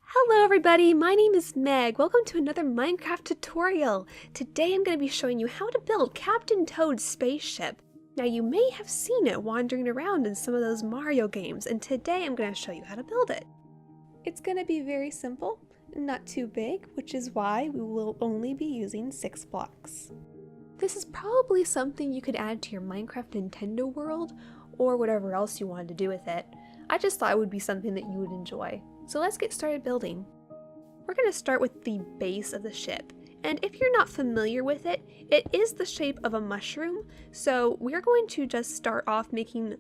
Hello everybody, my name is Meg. Welcome to another Minecraft tutorial. Today I'm going to be showing you how to build Captain Toad's spaceship. Now you may have seen it wandering around in some of those Mario games, and today I'm going to show you how to build it. It's going to be very simple, not too big, which is why we will only be using 6 blocks. This is probably something you could add to your Minecraft Nintendo world, or whatever else you wanted to do with it. I just thought it would be something that you would enjoy. So let's get started building. We're going to start with the base of the ship, and if you're not familiar with it, it is the shape of a mushroom, so we're going to just start off making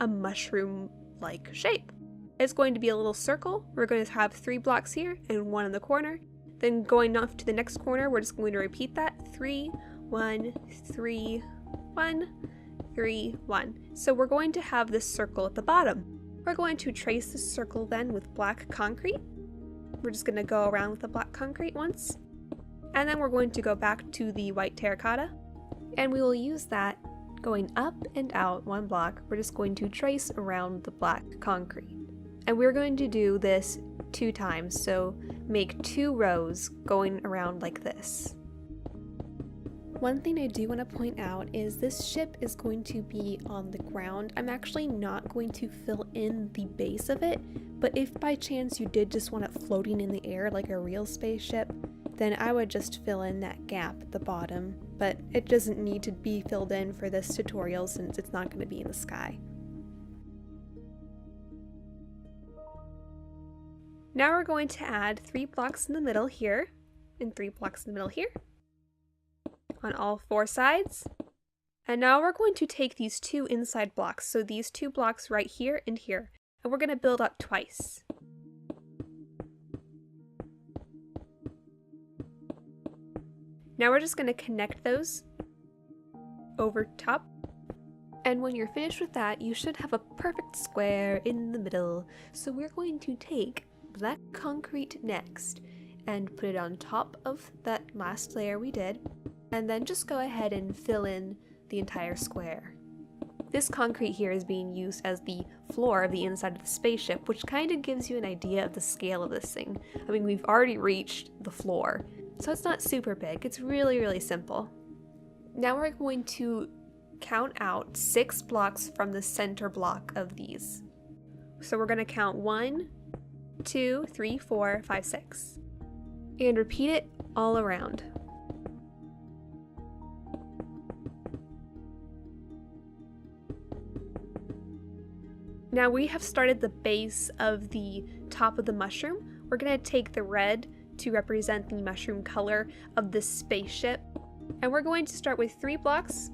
a mushroom-like shape. It's going to be a little circle. We're going to have 3 blocks here and 1 in the corner. Then going off to the next corner, we're just going to repeat that. 3, 1, 3, 1, 3, 1. So we're going to have this circle at the bottom. We're going to trace the circle then with black concrete. We're just going to go around with the black concrete once. And then we're going to go back to the white terracotta. And we will use that going up and out 1 block. We're just going to trace around the black concrete. And we're going to do this 2 times, so make 2 rows going around like this. One thing I do want to point out is this ship is going to be on the ground. I'm actually not going to fill in the base of it, but if by chance you did just want it floating in the air like a real spaceship, then I would just fill in that gap at the bottom, but it doesn't need to be filled in for this tutorial since it's not going to be in the sky. Now we're going to add 3 blocks in the middle here, and 3 blocks in the middle here, on all 4 sides. And now we're going to take these 2 inside blocks, so these 2 blocks right here and here, and we're going to build up twice. Now we're just going to connect those over top. And when you're finished with that, you should have a perfect square in the middle. So we're going to take black concrete next and put it on top of that last layer we did, and then just go ahead and fill in the entire square. This concrete here is being used as the floor of the inside of the spaceship, which kind of gives you an idea of the scale of this thing. I mean, we've already reached the floor, so it's not super big. It's really simple. Now we're going to count out 6 blocks from the center block of these. So we're going to count 1, 2, 3, 4, 5, 6. And repeat it all around. Now we have started the base of the top of the mushroom. We're going to take the red to represent the mushroom color of the spaceship. And we're going to start with 3 blocks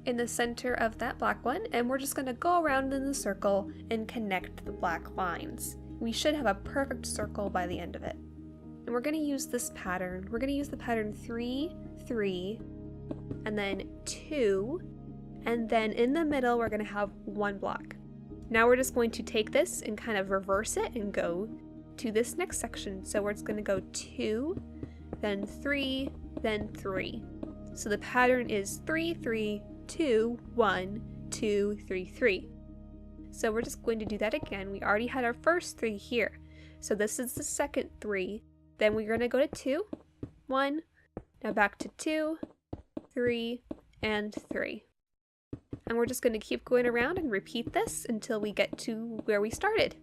in the center of that black one, and we're just going to go around in the circle and connect the black lines. We should have a perfect circle by the end of it. And we're going to use this pattern. We're going to use the pattern 3, 3, and then 2, and then in the middle we're going to have 1 block. Now we're just going to take this and kind of reverse it and go to this next section. So we're just going to go 2, then 3, then 3. So the pattern is 3, 3, 2, 1, 2, 3, 3. So we're just going to do that again. We already had our first 3 here. So this is the second 3. Then we're going to go to 2, 1, now back to 2, 3, and 3. And we're just going to keep going around and repeat this until we get to where we started.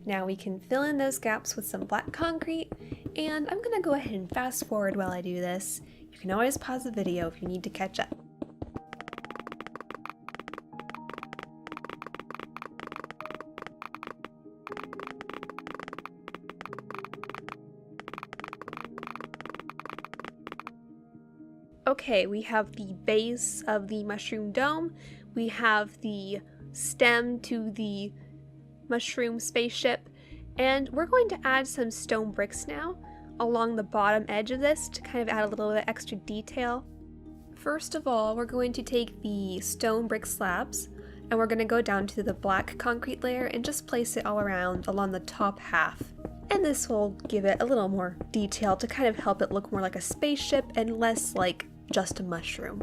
Now we can fill in those gaps with some black concrete, and I'm going to go ahead and fast forward while I do this. You can always pause the video if you need to catch up. Okay, we have the base of the mushroom dome, we have the stem to the mushroom spaceship, and we're going to add some stone bricks now along the bottom edge of this to kind of add a little bit extra detail. First of all, we're going to take the stone brick slabs and we're going to go down to the black concrete layer and just place it all around along the top half. And this will give it a little more detail to kind of help it look more like a spaceship and less like just a mushroom.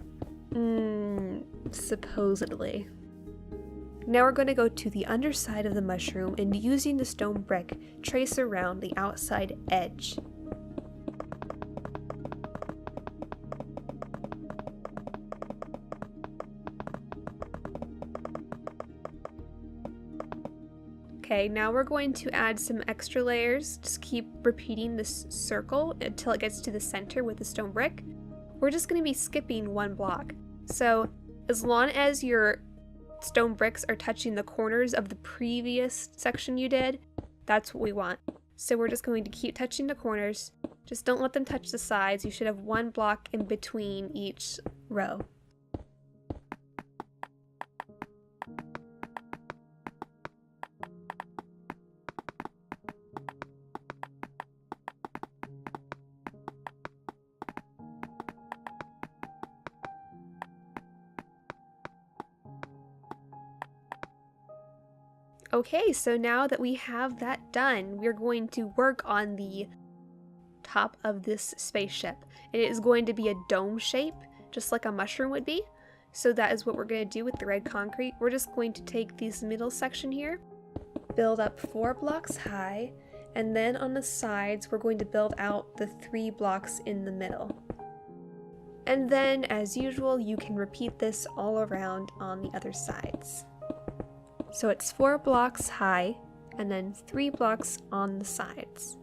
Supposedly. Now we're going to go to the underside of the mushroom and using the stone brick, trace around the outside edge. Okay, now we're going to add some extra layers. Just keep repeating this circle until it gets to the center with the stone brick. We're just going to be skipping one block. So as long as your stone bricks are touching the corners of the previous section you did, that's what we want. So we're just going to keep touching the corners. Just don't let them touch the sides. You should have one block in between each row. Okay, so now that we have that done, we're going to work on the top of this spaceship. It is going to be a dome shape, just like a mushroom would be. So that is what we're going to do with the red concrete. We're just going to take this middle section here, build up 4 blocks high, and then on the sides we're going to build out the 3 blocks in the middle. And then, as usual, you can repeat this all around on the other sides. So it's 4 blocks high, and then 3 blocks on the sides.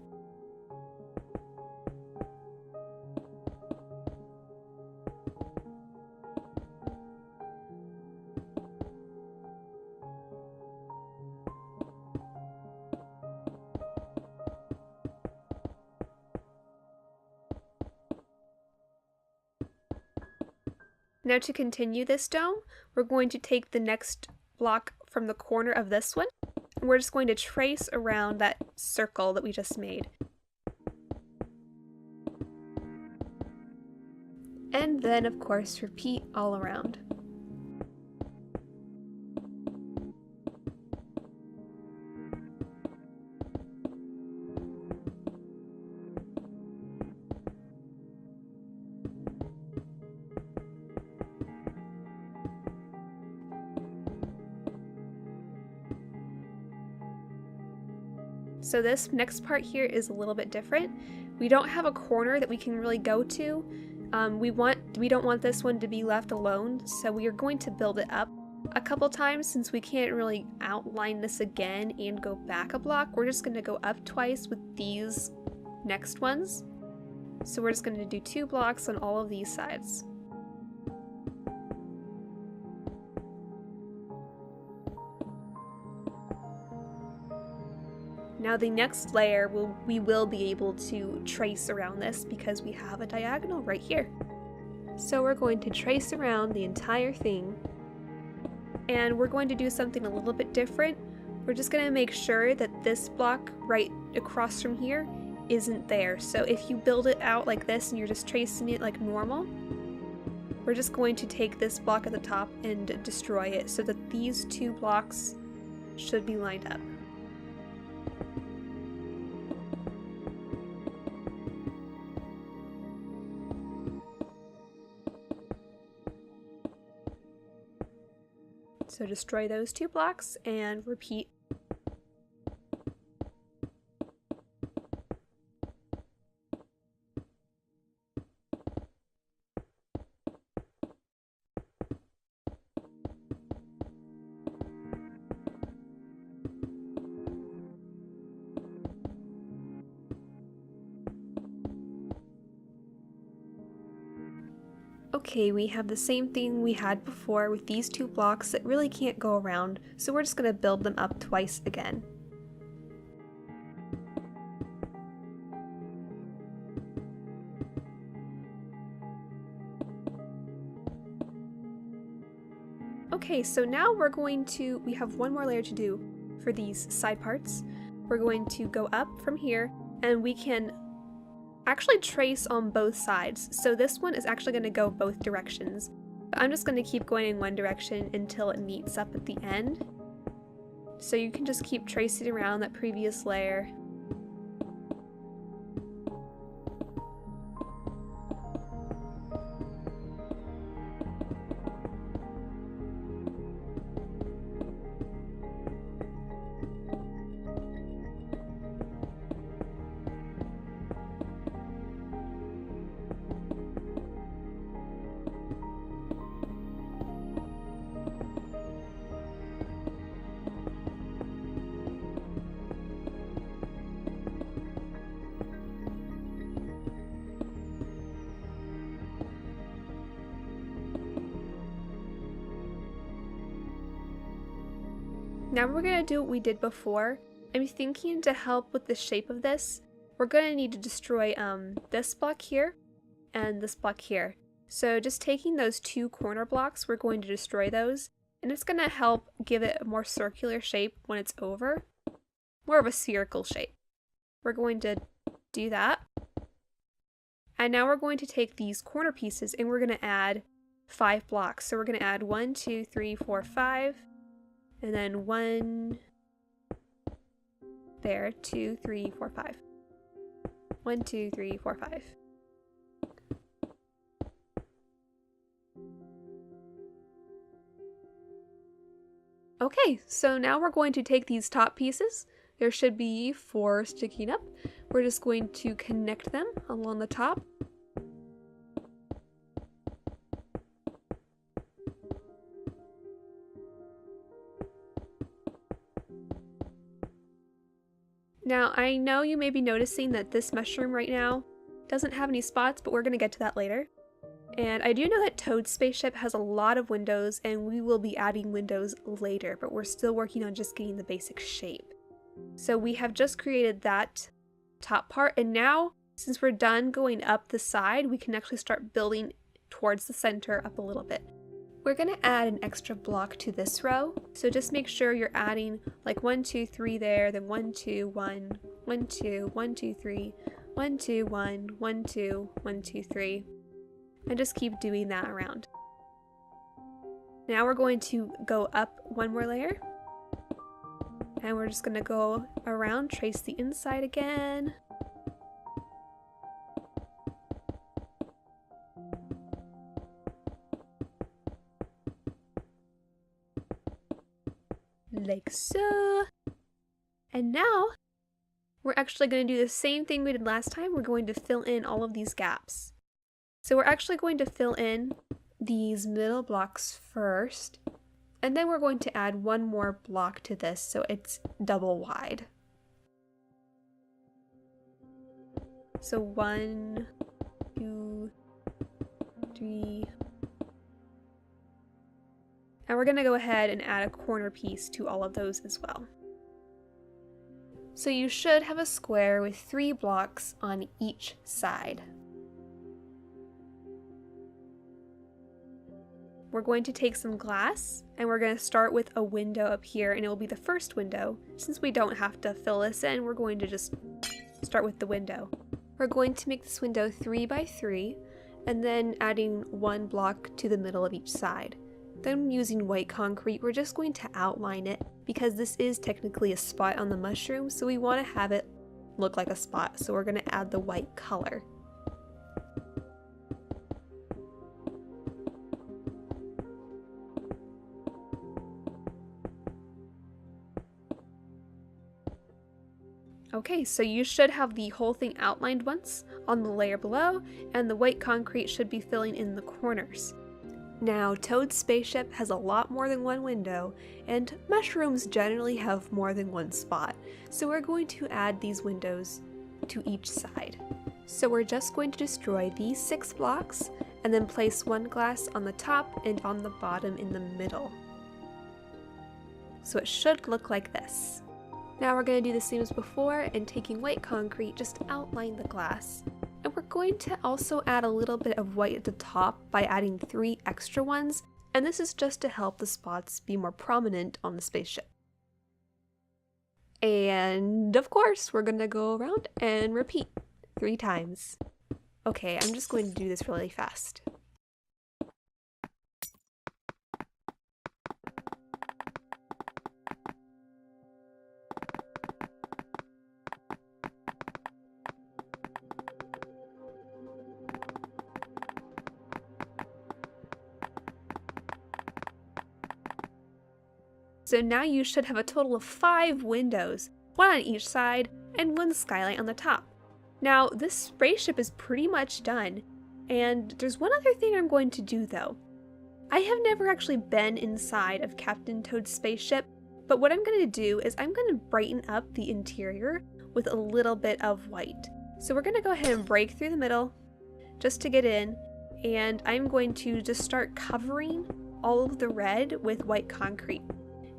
Now to continue this dome, we're going to take the next block from the corner of this one, and we're just going to trace around that circle that we just made. And then, of course, repeat all around. So this next part here is a little bit different. We don't have a corner that we can really go to. We don't want this one to be left alone, so we are going to build it up a couple times. Since we can't really outline this again and go back a block, we're just going to go up twice with these next ones. So we're just going to do 2 blocks on all of these sides. Now the next layer we will be able to trace around this because we have a diagonal right here. So we're going to trace around the entire thing, and we're going to do something a little bit different. We're just going to make sure that this block right across from here isn't there. So if you build it out like this and you're just tracing it like normal, we're just going to take this block at the top and destroy it so that these 2 blocks should be lined up. So destroy those 2 blocks and repeat. Okay, we have the same thing we had before with these 2 blocks that really can't go around, so we're just going to build them up twice again. Okay, so now we have one more layer to do for these side parts. We're going to go up from here, and we can actually trace on both sides. So this one is actually going to go both directions. I'm just going to keep going in one direction until it meets up at the end. So you can just keep tracing around that previous layer Now we're going to do what we did before. I'm thinking to help with the shape of this, we're going to need to destroy this block here and this block here. So just taking those two corner blocks, we're going to destroy those, and it's going to help give it a more circular shape when it's over. More of a spherical shape. We're going to do that. And now we're going to take these corner pieces and we're going to add 5 blocks. So we're going to add 1, 2, 3, 4, 5, and then 1, there, 2, 3, 4, 5. 1, 2, 3, 4, 5. Okay, so now we're going to take these top pieces. There should be 4 sticking up. We're just going to connect them along the top. Now, I know you may be noticing that this mushroom right now doesn't have any spots, but we're going to get to that later. And I do know that Toad's spaceship has a lot of windows, and we will be adding windows later, but we're still working on just getting the basic shape. So we have just created that top part, and now, since we're done going up the side, we can actually start building towards the center up a little bit. We're going to add an extra block to this row, so just make sure you're adding like 1, 2, 3 there, then 1, 2, 1, 1, 2, 1, 2, 3, 1, 2, 1, 1, 2, 1, 2, 3, and just keep doing that around. Now we're going to go up one more layer, and we're just going to go around, trace the inside again. Like so. And now we're actually going to do the same thing we did last time. We're going to fill in all of these gaps. So we're actually going to fill in these middle blocks first, and then we're going to add one more block to this so it's double wide. So 1, 2, 3. And we're going to go ahead and add a corner piece to all of those as well. So you should have a square with 3 blocks on each side. We're going to take some glass, and we're going to start with a window up here, and it will be the first window. Since we don't have to fill this in, we're going to just start with the window. We're going to make this window 3 by 3, and then adding 1 block to the middle of each side. Then using white concrete, we're just going to outline it because this is technically a spot on the mushroom, so we want to have it look like a spot, so we're going to add the white color. Okay, so you should have the whole thing outlined once on the layer below, and the white concrete should be filling in the corners. Now, Toad's spaceship has a lot more than one window, and mushrooms generally have more than one spot, so we're going to add these windows to each side. So we're just going to destroy these 6 blocks, and then place 1 glass on the top and on the bottom in the middle. So it should look like this. Now we're going to do the same as before, and taking white concrete, just outline the glass. And we're going to also add a little bit of white at the top by adding 3 extra ones, and this is just to help the spots be more prominent on the spaceship. And of course, we're going to go around and repeat 3 times. Okay, I'm just going to do this really fast. So now you should have a total of 5 windows, 1 on each side and 1 skylight on the top. Now this spaceship is pretty much done, and there's one other thing I'm going to do though. I have never actually been inside of Captain Toad's spaceship, but what I'm going to do is I'm going to brighten up the interior with a little bit of white. So we're going to go ahead and break through the middle just to get in, and I'm going to just start covering all of the red with white concrete.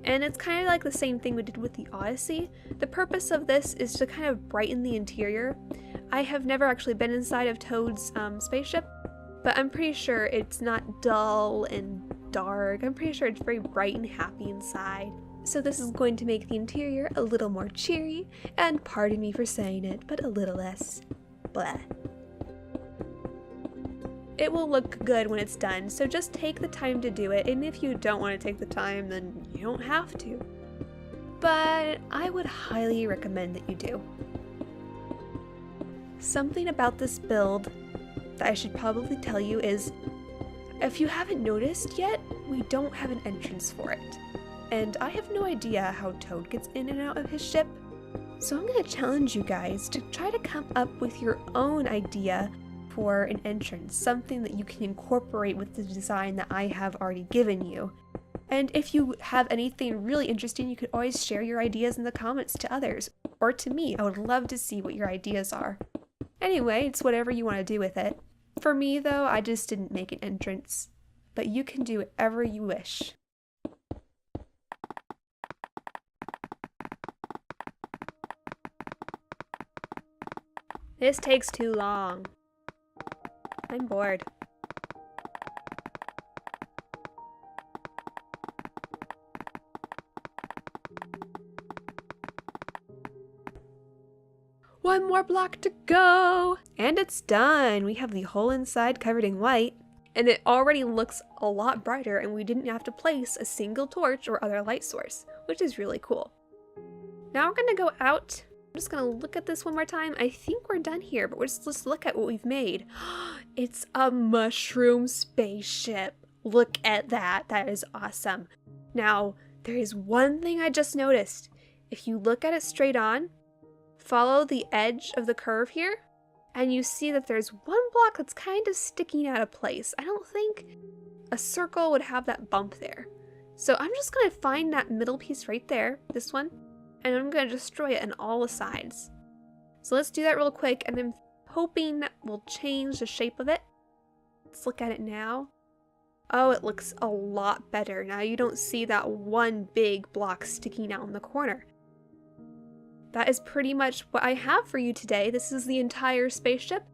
And it's kind of like the same thing we did with the Odyssey. The purpose of this is to kind of brighten the interior. I have never actually been inside of Toad's spaceship, but I'm pretty sure it's not dull and dark. I'm pretty sure it's very bright and happy inside. So this is going to make the interior a little more cheery, and pardon me for saying it, but a little less blah. It will look good when it's done, so just take the time to do it, and if you don't want to take the time, then you don't have to. But I would highly recommend that you do. Something about this build that I should probably tell you is, if you haven't noticed yet, we don't have an entrance for it. And I have no idea how Toad gets in and out of his ship, so I'm going to challenge you guys to try to come up with your own idea for an entrance, something that you can incorporate with the design that I have already given you. And if you have anything really interesting, you could always share your ideas in the comments to others, or to me. I would love to see what your ideas are. Anyway, it's whatever you want to do with it. For me though, I just didn't make an entrance, but you can do whatever you wish. This takes too long. I'm bored. One more block to go! And it's done! We have the whole inside covered in white, and it already looks a lot brighter, and we didn't have to place a single torch or other light source, which is really cool. Now we're gonna go out. I'm just gonna look at this one more time. I think we're done here, but let's look at what we've made. It's a mushroom spaceship. Look at that. That is awesome. Now, there is one thing I just noticed. If you look at it straight on, follow the edge of the curve here, and you see that there's one block that's kind of sticking out of place. I don't think a circle would have that bump there. So I'm just gonna find that middle piece right there, this one, and I'm going to destroy it on all the sides. So let's do that real quick, and I'm hoping that will change the shape of it. Let's look at it now. Oh, it looks a lot better. Now you don't see that one big block sticking out in the corner. That is pretty much what I have for you today. This is the entire spaceship.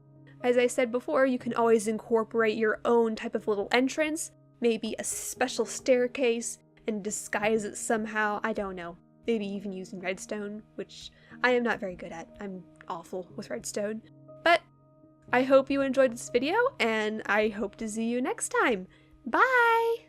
As I said before, you can always incorporate your own type of little entrance, maybe a special staircase, and disguise it somehow. I don't know. Maybe even using redstone, which I am not very good at. I'm awful with redstone. But I hope you enjoyed this video, and I hope to see you next time. Bye!